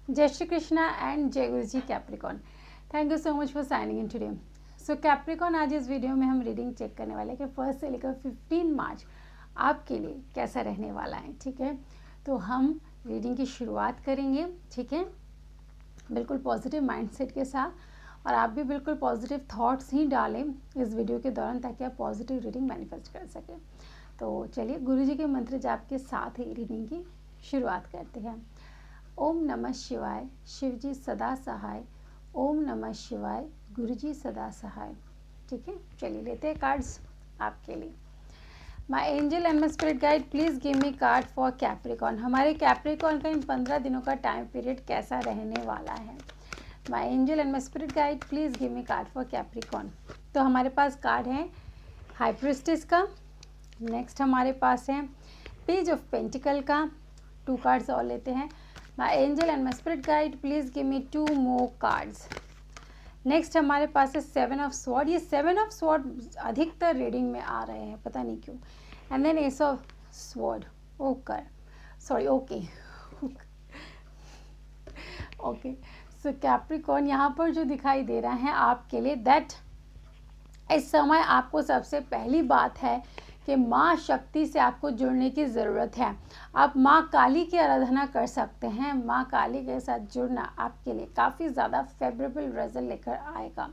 जय श्री कृष्णा एंड जय गुरु जी Capricorn. Thank you so much for signing in today. So Capricorn, आज इस वीडियो में हम रीडिंग चेक करने वाले हैं कि 1 से लेकर 15 मार्च आपके लिए कैसा रहने वाला है। ठीक है, तो हम रीडिंग की शुरुआत करेंगे। ठीक है, बिल्कुल पॉजिटिव माइंडसेट के साथ, और आप भी बिल्कुल पॉजिटिव थॉट्स ही डालें इस वीडियो के दौरान ताकि आप पॉजिटिव रीडिंग मैनिफेस्ट कर सकें। तो चलिए गुरु जी के मंत्र जाप के साथ ही रीडिंग की शुरुआत करते हैं। ओम नमः शिवाय, शिव जी सदा सहाय। ओम नमः शिवाय, गुरु जी सदा सहाय। ठीक है, चलिए लेते हैं कार्ड्स आपके लिए। माई angel and my spirit guide, please give me card for Capricorn. हमारे कैप्रिकॉन का इन 15 दिनों का टाइम पीरियड कैसा रहने वाला है। माई angel and my spirit guide, please give me card for Capricorn. तो हमारे पास कार्ड है हाई प्रिस्टेस का। नेक्स्ट हमारे पास है पेज ऑफ पेंटिकल का। 2 कार्ड्स और लेते हैं। My angel and my spirit guide, please give me 2 more cards. Next हमारे पास है 7 ऑफ स्वॉर्ड। ये 7 ऑफ स्वॉर्ड अधिकतर रीडिंग में आ रहे हैं, पता नहीं क्यों। And then ace of sword. Okay okay. So Capricorn, यहाँ पर जो दिखाई दे रहा है आपके लिए, दैट इस समय आपको सबसे पहली बात है कि माँ शक्ति से आपको जुड़ने की ज़रूरत है। आप माँ काली की आराधना कर सकते हैं। माँ काली के साथ जुड़ना आपके लिए काफ़ी ज़्यादा फेवरेबल रिजल्ट लेकर आएगा।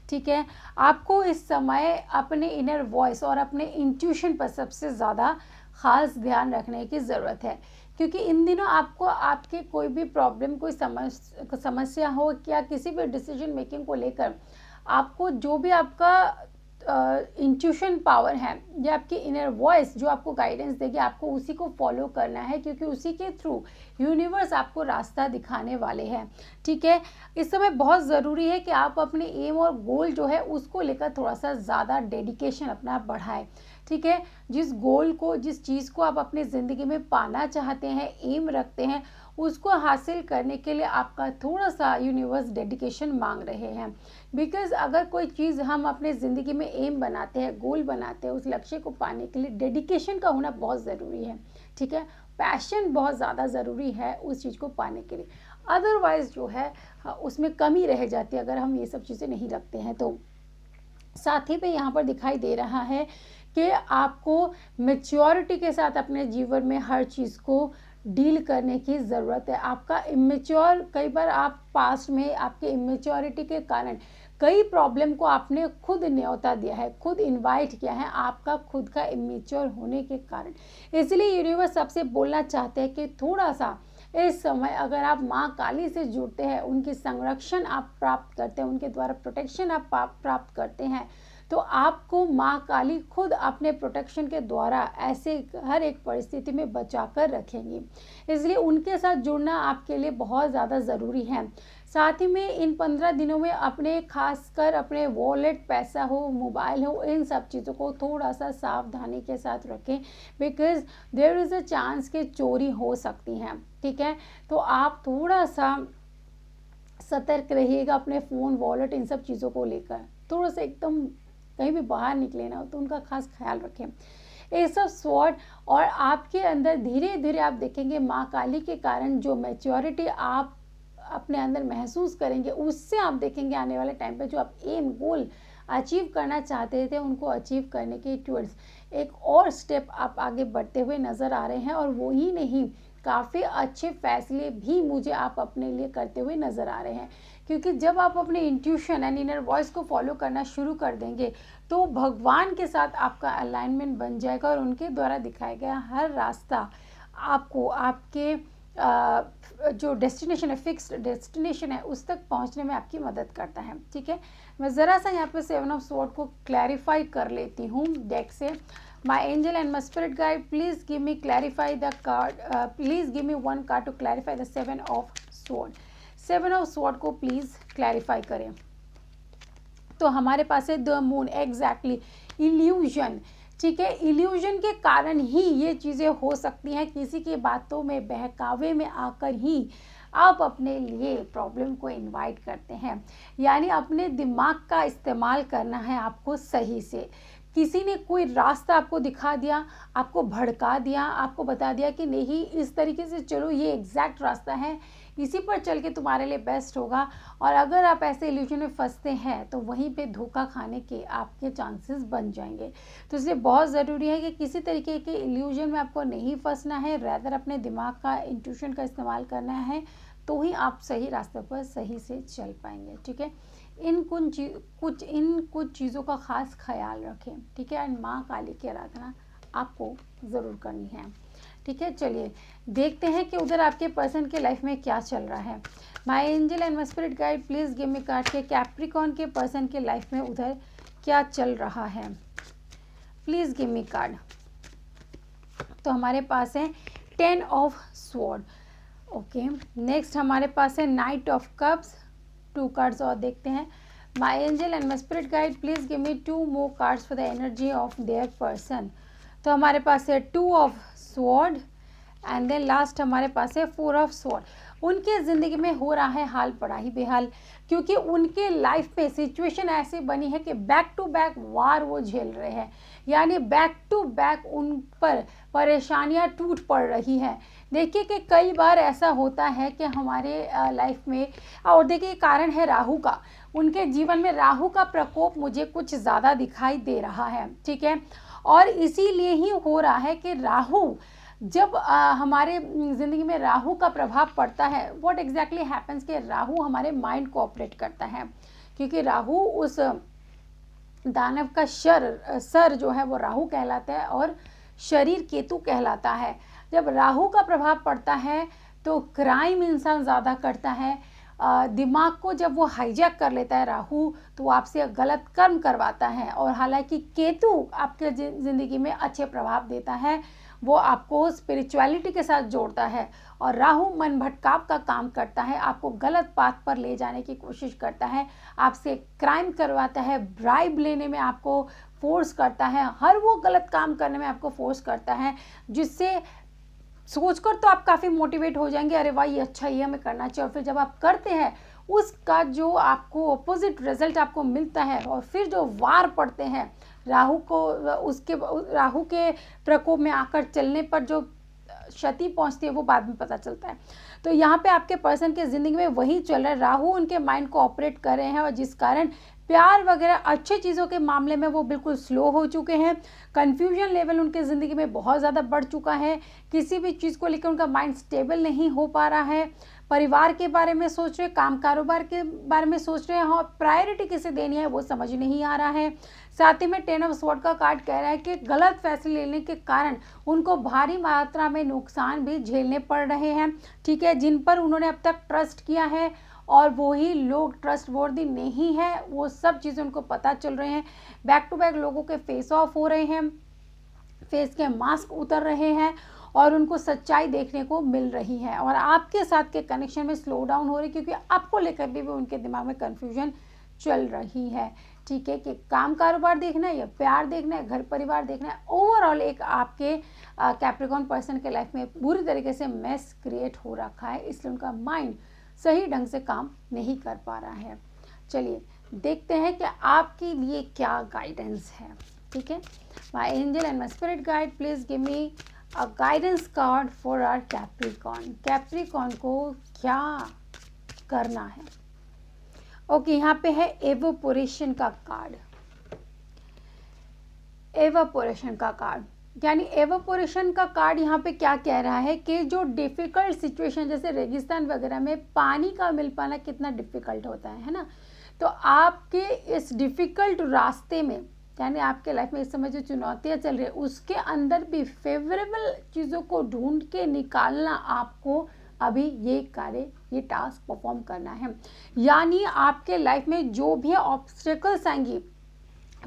ठीक है, आपको इस समय अपने इनर वॉइस और अपने इंट्यूशन पर सबसे ज़्यादा ख़ास ध्यान रखने की ज़रूरत है, क्योंकि इन दिनों आपको आपके कोई भी प्रॉब्लम, कोई समस्या हो या किसी भी डिसीजन मेकिंग को लेकर आपको जो भी आपका इंट्यूशन पावर है या आपकी इनर वॉइस जो आपको गाइडेंस देगी, आपको उसी को फॉलो करना है, क्योंकि उसी के थ्रू यूनिवर्स आपको रास्ता दिखाने वाले हैं। ठीक है, इस समय बहुत ज़रूरी है कि आप अपने एम और गोल जो है उसको लेकर थोड़ा सा ज़्यादा डेडिकेशन अपना बढ़ाएं। ठीक है, जिस गोल को, जिस चीज़ को आप अपनी ज़िंदगी में पाना चाहते हैं, एम रखते हैं, उसको हासिल करने के लिए आपका थोड़ा सा यूनिवर्स डेडिकेशन मांग रहे हैं। बिकॉज़ अगर कोई चीज़ हम अपने ज़िंदगी में एम बनाते हैं, गोल बनाते हैं, उस लक्ष्य को पाने के लिए डेडिकेशन का होना बहुत ज़रूरी है। ठीक है, पैशन बहुत ज़्यादा ज़रूरी है उस चीज़ को पाने के लिए। अदरवाइज़ जो है उसमें कमी रह जाती है अगर हम ये सब चीज़ें नहीं रखते हैं। तो साथ ही पे यहाँ पर दिखाई दे रहा है कि आपको मैच्योरिटी के साथ अपने जीवन में हर चीज़ को डील करने की ज़रूरत है। आपका इमेच्योर, कई बार आप पास्ट में आपके इमेच्योरिटी के कारण कई प्रॉब्लम को आपने खुद न्योता दिया है, खुद इनवाइट किया है, आपका खुद का इमेच्योर होने के कारण। इसलिए यूनिवर्स सबसे बोलना चाहते हैं कि थोड़ा सा इस समय अगर आप माँ काली से जुड़ते हैं, उनकी संरक्षण आप प्राप्त करते हैं, उनके द्वारा प्रोटेक्शन आप प्राप्त करते हैं, तो आपको माँ काली खुद अपने प्रोटेक्शन के द्वारा ऐसे हर एक परिस्थिति में बचा कर रखेंगी। इसलिए उनके साथ जुड़ना आपके लिए बहुत ज़्यादा ज़रूरी है। साथ ही में इन 15 दिनों में अपने, खासकर अपने वॉलेट, पैसा हो, मोबाइल हो, इन सब चीज़ों को थोड़ा सा सावधानी के साथ रखें, because there is a chance कि चोरी हो सकती हैं। ठीक है, तो आप थोड़ा सा सतर्क रहिएगा अपने फ़ोन, वॉलेट, इन सब चीज़ों को लेकर। थोड़ा सा एकदम कहीं भी बाहर निकले ना तो उनका खास ख्याल रखें। एस ऑफ स्वॉर्ड, और आपके अंदर धीरे धीरे आप देखेंगे माँ काली के कारण जो मैच्योरिटी आप अपने अंदर महसूस करेंगे, उससे आप देखेंगे आने वाले टाइम पे जो आप एम, गोल अचीव करना चाहते थे, उनको अचीव करने के टूवर्ड्स एक और स्टेप आप आगे बढ़ते हुए नज़र आ रहे हैं। और वो ही नहीं, काफ़ी अच्छे फैसले भी मुझे आप अपने लिए करते हुए नज़र आ रहे हैं, क्योंकि जब आप अपने इंट्यूशन एंड इनर वॉइस को फॉलो करना शुरू कर देंगे तो भगवान के साथ आपका अलाइनमेंट बन जाएगा और उनके द्वारा दिखाया गया हर रास्ता आपको आपके जो डेस्टिनेशन है, फिक्स्ड डेस्टिनेशन है, उस तक पहुंचने में आपकी मदद करता है। ठीक है, मैं ज़रा सा यहाँ पे 7 ऑफ स्वॉर्ड को क्लैरिफाई कर लेती हूँ डेक से। My angel and my spirit guide, please give me clarify the card, please give me 1 card to clarify the 7 of sword. 7 of sword को प्लीज़ क्लैरिफाई करें। तो हमारे पास है द मून, एग्जैक्टली इल्यूजन। ठीक है, इल्यूजन के कारण ही ये चीज़ें हो सकती हैं, किसी की बातों में, बहकावे में आकर ही आप अपने लिए प्रॉब्लम को इनवाइट करते हैं। यानी अपने दिमाग का इस्तेमाल करना है आपको सही से। किसी ने कोई रास्ता आपको दिखा दिया, आपको भड़का दिया, आपको बता दिया कि नहीं इस तरीके से चलो, ये एग्जैक्ट रास्ता है, इसी पर चल के तुम्हारे लिए बेस्ट होगा। और अगर आप ऐसे इल्यूजन में फंसते हैं तो वहीं पे धोखा खाने के आपके चांसेस बन जाएंगे। तो इसलिए बहुत ज़रूरी है कि किसी तरीके के इल्यूजन में आपको नहीं फंसना है, रैदर अपने दिमाग का, इंट्यूशन का इस्तेमाल करना है, तो ही आप सही रास्ते पर सही से चल पाएंगे। ठीक है, इन कुछ चीज़ों का खास ख्याल रखें। ठीक है, एंड माँ काली की आराधना आपको ज़रूर करनी है। ठीक है, चलिए देखते हैं कि उधर आपके पर्सन के लाइफ में क्या चल रहा है। My angel and my spirit guide please give me card के कैप्रिकॉर्न के पर्सन के लाइफ में उधर क्या चल रहा है। Please give me card. तो हमारे पास है 10 ऑफ स्वॉर्ड। ओके, नेक्स्ट हमारे पास है नाइट ऑफ कप्स। 2 कार्ड्स और देखते हैं। My angel and my spirit guide please give me 2 more cards for the energy of their person. तो हमारे पास है 2 of sword and then last हमारे पास है 4 ऑफ स्वॉर्ड। उनके ज़िंदगी में हो रहा है हाल बड़ा ही बेहाल, क्योंकि उनके लाइफ में सिचुएशन ऐसी बनी है कि बैक टू बैक वार वो झेल रहे हैं, यानी बैक टू बैक उन पर परेशानियां टूट पड़ रही हैं। देखिए कि कई बार ऐसा होता है कि हमारे लाइफ में, और देखिए कारण है राहु का, उनके जीवन में राहु का प्रकोप मुझे कुछ ज़्यादा दिखाई दे रहा है। ठीक है, और इसीलिए ही हो रहा है कि राहु जब हमारे ज़िंदगी में राहु का प्रभाव पड़ता है, व्हाट एग्जैक्टली हैपेंस कि राहु हमारे माइंड को ऑपरेट करता है, क्योंकि राहु उस दानव का सर जो है वो राहु कहलाता है और शरीर केतु कहलाता है। जब राहु का प्रभाव पड़ता है तो क्राइम इंसान ज़्यादा करता है, दिमाग को जब वो हाईजैक कर लेता है राहु, तो आपसे गलत कर्म करवाता है। और हालांकि केतु आपके ज़िंदगी में अच्छे प्रभाव देता है, वो आपको स्पिरिचुअलिटी के साथ जोड़ता है, और राहु मन भटकाव का काम करता है, आपको गलत पाथ पर ले जाने की कोशिश करता है, आपसे क्राइम करवाता है, ब्राइब लेने में आपको फोर्स करता है, हर वो गलत काम करने में आपको फोर्स करता है, जिससे सोचकर तो आप काफ़ी मोटिवेट हो जाएंगे, अरे वाह ये अच्छा, ये हमें करना चाहिए, और फिर जब आप करते हैं उसका जो आपको अपोजिट रिजल्ट आपको मिलता है, और फिर जो वार पड़ते हैं राहु के प्रकोप में आकर चलने पर जो क्षति पहुंचती है वो बाद में पता चलता है। तो यहाँ पे आपके पर्सन के ज़िंदगी में वही चल रहा है, राहु उनके माइंड को ऑपरेट कर रहे हैं, और जिस कारण प्यार वगैरह अच्छी चीज़ों के मामले में वो बिल्कुल स्लो हो चुके हैं। कन्फ्यूजन लेवल उनके ज़िंदगी में बहुत ज़्यादा बढ़ चुका है, किसी भी चीज़ को लेकर उनका माइंड स्टेबल नहीं हो पा रहा है, परिवार के बारे में सोच रहे, काम कारोबार के बारे में सोच रहे हैं, और प्रायोरिटी किसे देनी है वो समझ नहीं आ रहा है। साथ ही में 10 ऑफ स्वॉर्ड का कार्ड कह रहा है कि गलत फैसले लेने के कारण उनको भारी मात्रा में नुकसान भी झेलने पड़ रहे हैं। ठीक है, जिन पर उन्होंने अब तक ट्रस्ट किया है और वही लोग ट्रस्टवर्दी नहीं है, वो सब चीज़ें उनको पता चल रहे हैं। बैक टू बैक लोगों के फेस ऑफ हो रहे हैं, फेस के मास्क उतर रहे हैं, और उनको सच्चाई देखने को मिल रही है, और आपके साथ के कनेक्शन में स्लो डाउन हो रही है, क्योंकि आपको लेकर भी उनके दिमाग में कन्फ्यूजन चल रही है। ठीक है, कि काम कारोबार देखना है या प्यार देखना है, घर परिवार देखना है, ओवरऑल एक आपके कैप्रिकॉर्न पर्सन के लाइफ में बुरी तरीके से मेस क्रिएट हो रखा है, इसलिए उनका माइंड सही ढंग से काम नहीं कर पा रहा है। चलिए देखते हैं कि आपके लिए क्या गाइडेंस है। ठीक है, my angel and my spirit guide please give me a guidance card for our Capricorn. Capricorn को क्या करना है? ओके, यहाँ पे है एवोपोरेशन का कार्ड। एवोपोरेशन का कार्ड यानी एवोपोरेशन का कार्ड यहाँ पे क्या कह रहा है कि जो डिफ़िकल्ट सिचुएशन, जैसे रेगिस्तान वगैरह में पानी का मिल पाना कितना डिफ़िकल्ट होता है ना, तो आपके इस डिफ़िकल्ट रास्ते में, यानी आपके लाइफ में इस समय जो चुनौतियाँ चल रही है उसके अंदर भी फेवरेबल चीज़ों को ढूंढ के निकालना आपको अभी ये कार्य, ये टास्क परफॉर्म करना है। यानी आपके लाइफ में जो भी ऑब्स्टेकल्स आएंगी,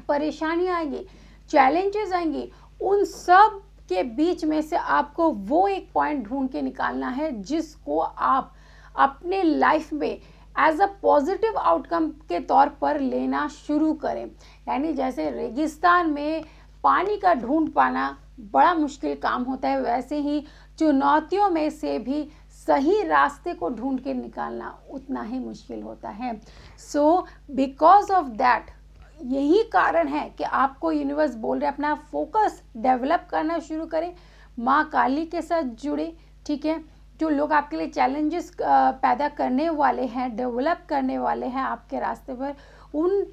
परेशानियाँ आएंगी, चैलेंजेस आएंगी, उन सब के बीच में से आपको वो एक पॉइंट ढूंढ के निकालना है जिसको आप अपने लाइफ में एज अ पॉजिटिव आउटकम के तौर पर लेना शुरू करें। यानी जैसे रेगिस्तान में पानी का ढूंढ पाना बड़ा मुश्किल काम होता है, वैसे ही चुनौतियों में से भी सही रास्ते को ढूंढ के निकालना उतना ही मुश्किल होता है। सो बिकॉज ऑफ दैट यही कारण है कि आपको यूनिवर्स बोल रहे अपना फोकस डेवलप करना शुरू करें, माँ काली के साथ जुड़े, ठीक है। जो लोग आपके लिए चैलेंजेस पैदा करने वाले हैं, डेवलप करने वाले हैं आपके रास्ते पर, उन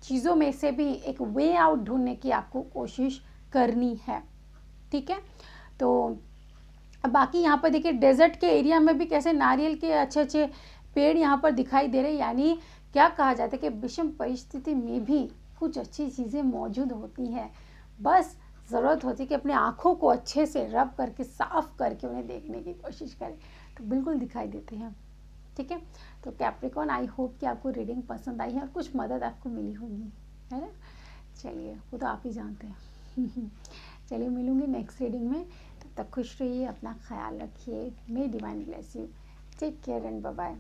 चीज़ों में से भी एक वे आउट ढूंढने की आपको कोशिश करनी है, ठीक है। तो बाकी यहाँ पर देखिए डेजर्ट के एरिया में भी कैसे नारियल के अच्छे अच्छे पेड़ यहाँ पर दिखाई दे रहे हैं, यानी क्या कहा जाता है कि विषम परिस्थिति में भी कुछ अच्छी चीज़ें मौजूद होती हैं, बस ज़रूरत होती है कि अपने आँखों को अच्छे से रब करके साफ करके उन्हें देखने की कोशिश करें, तो बिल्कुल दिखाई देते हैं, ठीक है। तो कैप्रिकॉर्न, आई होप कि आपको रीडिंग पसंद आई है और कुछ मदद आपको मिली होगी, है ना। चलिए, वो तो आप ही जानते हैं। चलिए, मिलूंगी नेक्स्ट रीडिंग में, तब तक खुश रहिए, अपना ख्याल रखिए, may divine bless you, take care and bye bye.